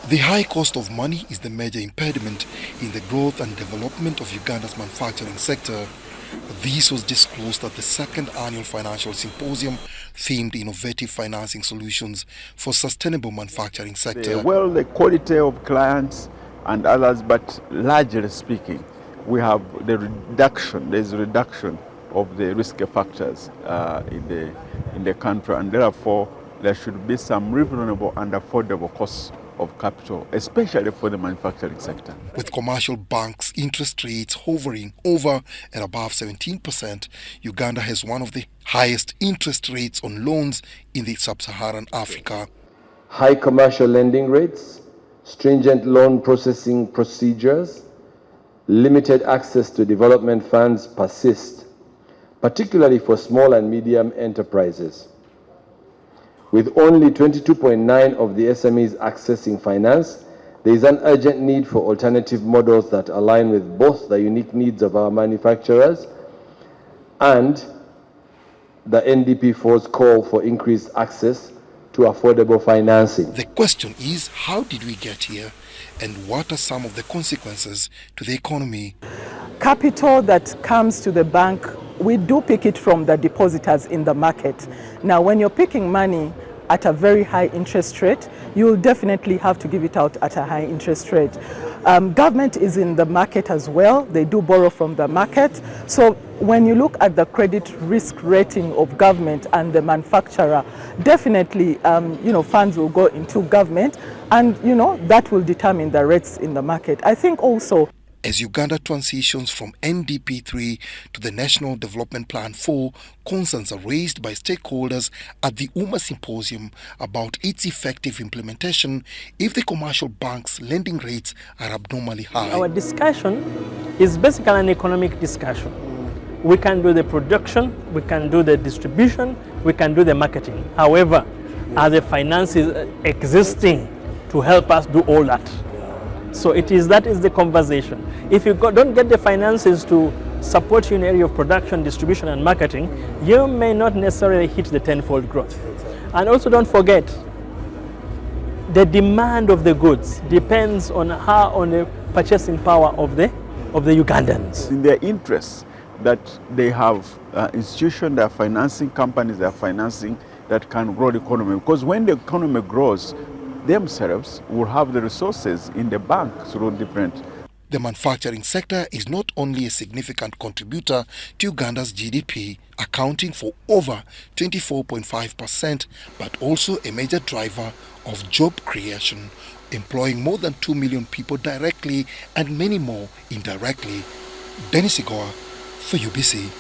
The high cost of money is the major impediment in the growth and development of Uganda's manufacturing sector. This was disclosed at the second Annual Financial Symposium themed Innovative Financing Solutions for Sustainable Manufacturing Sector. Well, the quality of clients and others, but largely speaking, we have there's a reduction of the risk factors in the country, and therefore there should be some reasonable and affordable costs of capital, especially for the manufacturing sector. With commercial banks' interest rates hovering over and above 17%, Uganda has one of the highest interest rates on loans in the sub-Saharan Africa. High commercial lending rates, stringent loan processing procedures, limited access to development funds persist, particularly for small and medium enterprises. With only 22.9% of the SMEs accessing finance, there is an urgent need for alternative models that align with both the unique needs of our manufacturers and the NDP4's call for increased access to affordable financing. The question is, how did we get here, and what are some of the consequences to the economy? Capital that comes to the bank, we do pick it from the depositors in the market. Now, when you're picking money at a very high interest rate, you will definitely have to give it out at a high interest rate. Government is in the market as well. They do borrow from the market. So when you look at the credit risk rating of government and the manufacturer, definitely funds will go into government, and that will determine the rates in the market. I think also, as Uganda transitions from NDP3 to the National Development Plan 4, concerns are raised by stakeholders at the UMA Symposium about its effective implementation if the commercial banks' lending rates are abnormally high. Our discussion is basically an economic discussion. We can do the production, we can do the distribution, we can do the marketing. However, are the finances existing to help us do all that? So that is the conversation. If you don't get the finances to support you in the area of production, distribution and marketing, you may not necessarily hit the tenfold growth. And also don't forget, the demand of the goods depends on the purchasing power of the Ugandans. In their interests that they have institutions that are financing, companies that are financing that can grow the economy. Because when the economy grows, themselves will have the resources in the bank through different. The manufacturing sector is not only a significant contributor to Uganda's GDP, accounting for over 24.5%, but also a major driver of job creation, employing more than 2 million people directly and many more indirectly. Dennis Igoa for UBC.